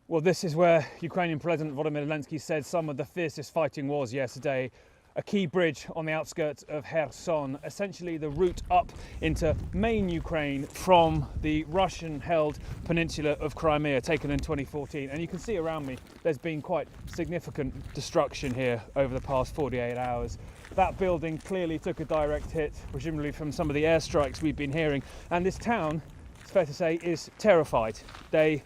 Well, this is where Ukrainian President Volodymyr Zelensky said some of the fiercest fighting was yesterday. A key bridge on the outskirts of Kherson, essentially the route up into main Ukraine from the Russian-held peninsula of Crimea, taken in 2014. And you can see around me, there's been quite significant destruction here over the past 48 hours. That building clearly took a direct hit, presumably from some of the airstrikes we've been hearing. And this town, it's fair to say, is terrified. They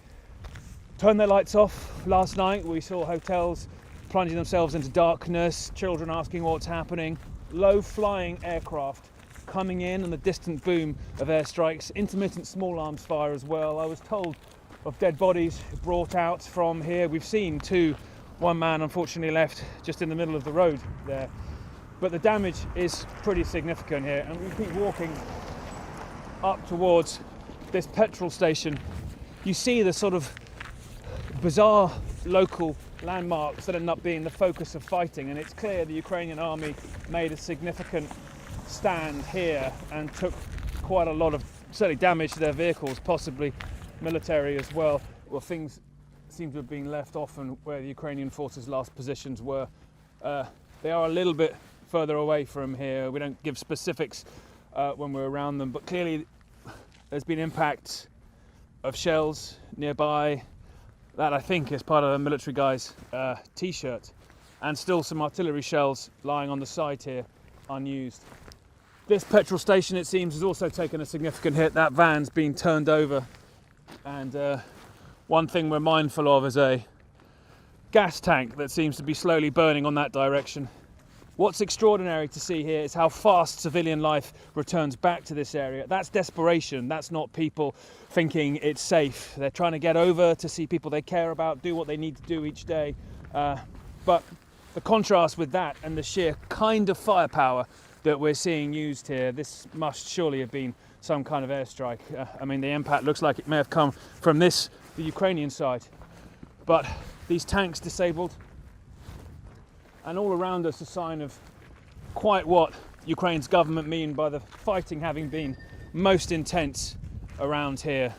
turned their lights off last night. We saw hotels plunging themselves into darkness, children asking what's happening, low-flying aircraft coming in, and the distant boom of airstrikes, intermittent small arms fire as well. I was told of dead bodies brought out from here. We've seen two. One man unfortunately left just in the middle of the road there. But the damage is pretty significant here, and we keep walking up towards this petrol station. You see the sort of bizarre local landmarks that end up being the focus of fighting, and it's clear the Ukrainian army made a significant stand here and took quite a lot of certainly damage to their vehicles, possibly military as well. Well, things seem to have been left off and where the Ukrainian forces' last positions were. They are a little bit further away from here. We don't give specifics when we're around them, but clearly there's been impact of shells nearby. That, I think, is part of a military guy's t-shirt, and still some artillery shells lying on the side here, unused. This petrol station, it seems, has also taken a significant hit. That van's been turned over, and one thing we're mindful of is a gas tank that seems to be slowly burning on that direction. What's extraordinary to see here is how fast civilian life returns back to this area. That's desperation. That's not people thinking it's safe. They're trying to get over to see people they care about, do what they need to do each day. But the contrast with that and the sheer kind of firepower that we're seeing used here, this must surely have been some kind of airstrike. I mean, the impact looks like it may have come from the Ukrainian side. But these tanks disabled, and all around us a sign of quite what Ukraine's government mean by the fighting having been most intense around here.